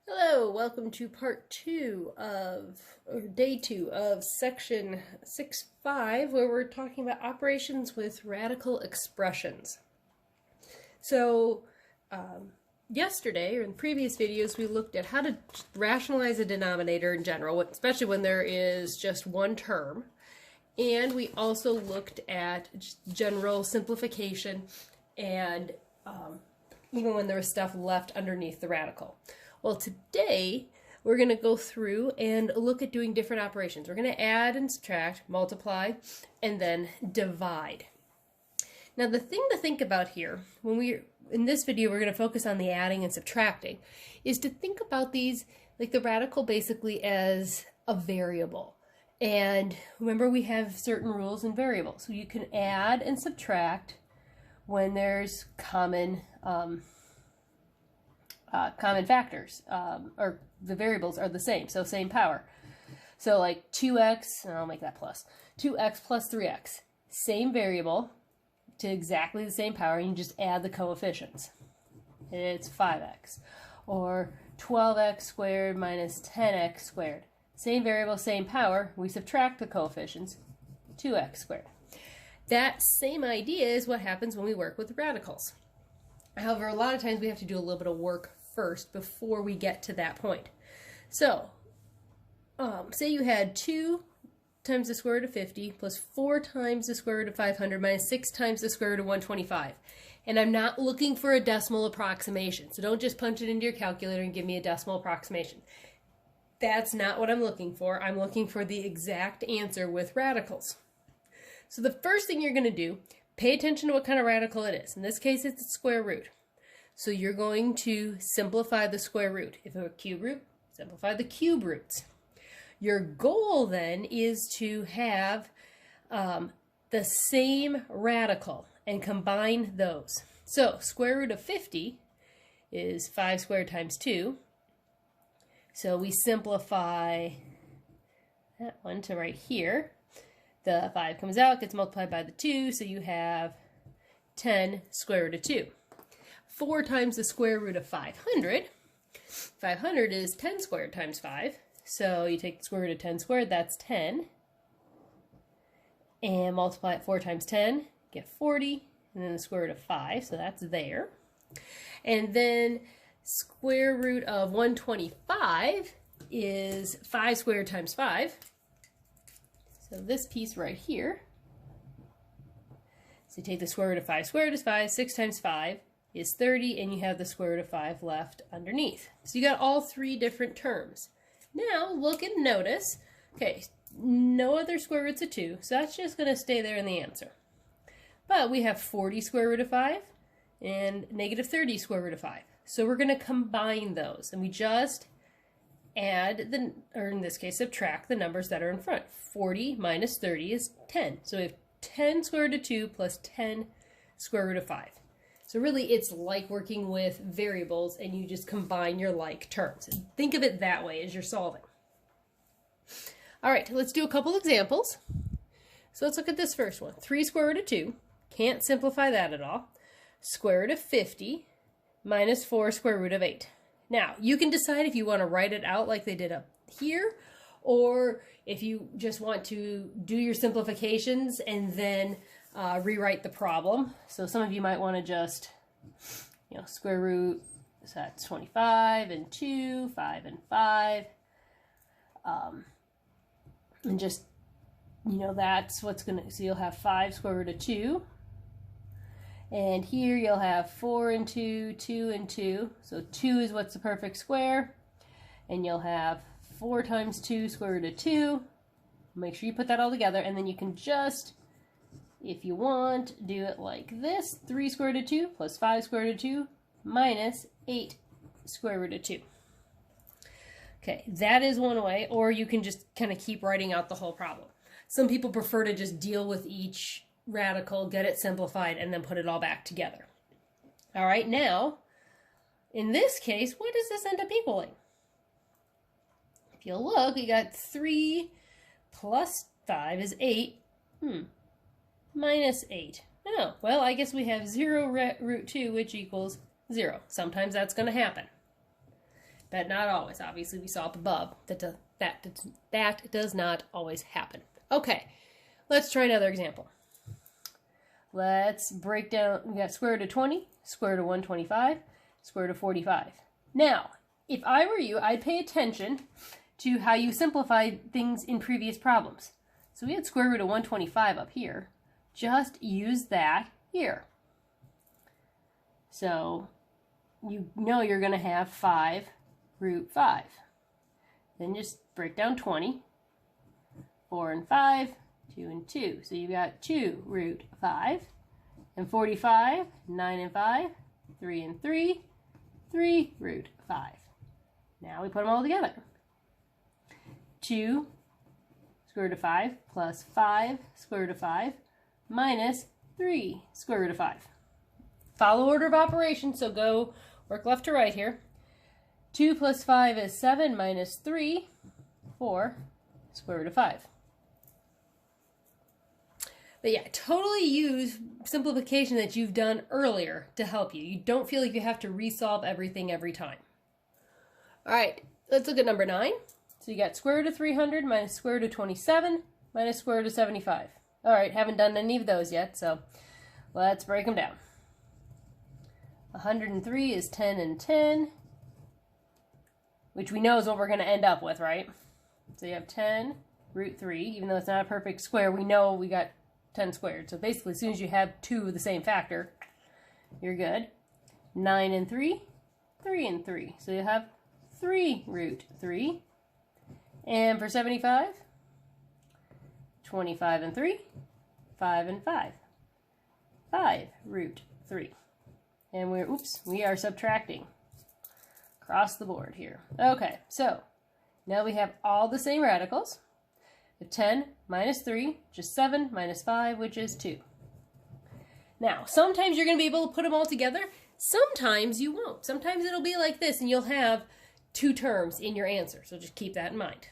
Hello, welcome to part 2 of, or day 2 of section 6.5, where we're talking about operations with radical expressions. So, yesterday, or in previous videos, we looked at how to rationalize a denominator in general, especially when there is just one term. And we also looked at general simplification and even when there was stuff left underneath the radical. Well, today we're going to go through and look at doing different operations. We're going to add and subtract, multiply, and then divide. Now, the thing to think about here, in this video we're going to focus on the adding and subtracting, is to think about these, like the radical basically as a variable. And remember, we have certain rules in variables. So you can add and subtract when there's common factors, or the variables are the same, so same power. So like 2x, and I'll make that plus, 2x plus 3x, same variable to exactly the same power, and you just add the coefficients. It's 5x. Or 12x squared minus 10x squared. Same variable, same power, we subtract the coefficients, 2x squared. That same idea is what happens when we work with radicals. However, a lot of times we have to do a little bit of work first before we get to that point. So, say you had 2 times the square root of 50 plus 4 times the square root of 500 minus 6 times the square root of 125. And I'm not looking for a decimal approximation, so don't just punch it into your calculator and give me a decimal approximation. That's not what I'm looking for. I'm looking for the exact answer with radicals. So the first thing you're going to do, pay attention to what kind of radical it is. In this case, it's a square root. So you're going to simplify the square root. If it's a cube root, simplify the cube roots. Your goal then is to have the same radical and combine those. So square root of 50 is 5 squared times 2. So we simplify that one to right here. The 5 comes out, gets multiplied by the 2, so you have 10 square root of 2. 4 times the square root of 500. 500 is 10 squared times 5. So you take the square root of 10 squared, that's 10. And multiply it 4 times 10, get 40. And then the square root of 5, so that's there. And then square root of 125 is 5 squared times 5. So this piece right here. So you take the square root of 5 squared is 5, 6 times 5 is 30, and you have the square root of 5 left underneath. So you got all 3 different terms. Now look and notice, okay, no other square roots of 2, so that's just going to stay there in the answer. But we have 40 square root of 5 and negative 30 square root of 5. So we're going to combine those, and we just add, or in this case, subtract the numbers that are in front. 40 minus 30 is 10. So we have 10 square root of 2 plus 10 square root of 5. So really, it's like working with variables, and you just combine your like terms. Think of it that way as you're solving. All right, let's do a couple examples. So let's look at this first one. 3 square root of 2. Can't simplify that at all. Square root of 50 minus 4 square root of 8. Now, you can decide if you want to write it out like they did up here, or if you just want to do your simplifications and then rewrite the problem. So some of you might want to just, square root, so that's 25 and 2, 5 and 5. And just, that's what's going to, so you'll have 5 square root of 2. And here you'll have 4 and 2, 2 and 2. So 2 is what's the perfect square. And you'll have 4 times 2 square root of 2. Make sure you put that all together. And then you can just, if you want, do it like this. 3 square root of 2 plus 5 square root of 2 minus 8 square root of 2. Okay, that is one way. Or you can just kind of keep writing out the whole problem. Some people prefer to just deal with each radical, get it simplified, and then put it all back together. All right, now, in this case, what does this end up equaling? If you look, we got 3 plus 5 is 8. Minus 8. Oh, well, I guess we have 0 root 2, which equals 0. Sometimes that's going to happen. but not always. Obviously, we saw up above that does not always happen. Okay, let's try another example. Let's break down. We got square root of 20, square root of 125, square root of 45. Now, if I were you, I'd pay attention to how you simplified things in previous problems. So we had square root of 125 up here. Just use that here. So you know you're going to have 5 root 5. Then just break down 20. 4 and 5, 2 and 2. So you've got 2 root 5. And 45, 9 and 5, 3 and 3, 3 root 5. Now we put them all together. 2 square root of 5 plus 5 square root of 5 minus 3 square root of 5. Follow order of operations, so go work left to right here. 2 plus 5 is 7 minus 3, 4 square root of 5. But yeah, totally use simplification that you've done earlier to help you. You don't feel like you have to resolve everything every time. All right, let's look at number 9. So you got square root of 300 minus square root of 27 minus square root of 75. All right, haven't done any of those yet, so let's break them down. 103 is 10 and 10, which we know is what we're going to end up with, right? So you have 10 root 3, even though it's not a perfect square, we know we got 10 squared. So basically, as soon as you have 2 of the same factor, you're good. 9 and 3, 3 and 3. So you have 3 root 3. And for 75, 25 and 3, 5 and 5. 5 root 3. And we are subtracting across the board here. Okay, so now we have all the same radicals. The 10 minus 3, which is 7, minus 5, which is 2. Now, sometimes you're going to be able to put them all together. Sometimes you won't. Sometimes it'll be like this, and you'll have 2 terms in your answer. So just keep that in mind.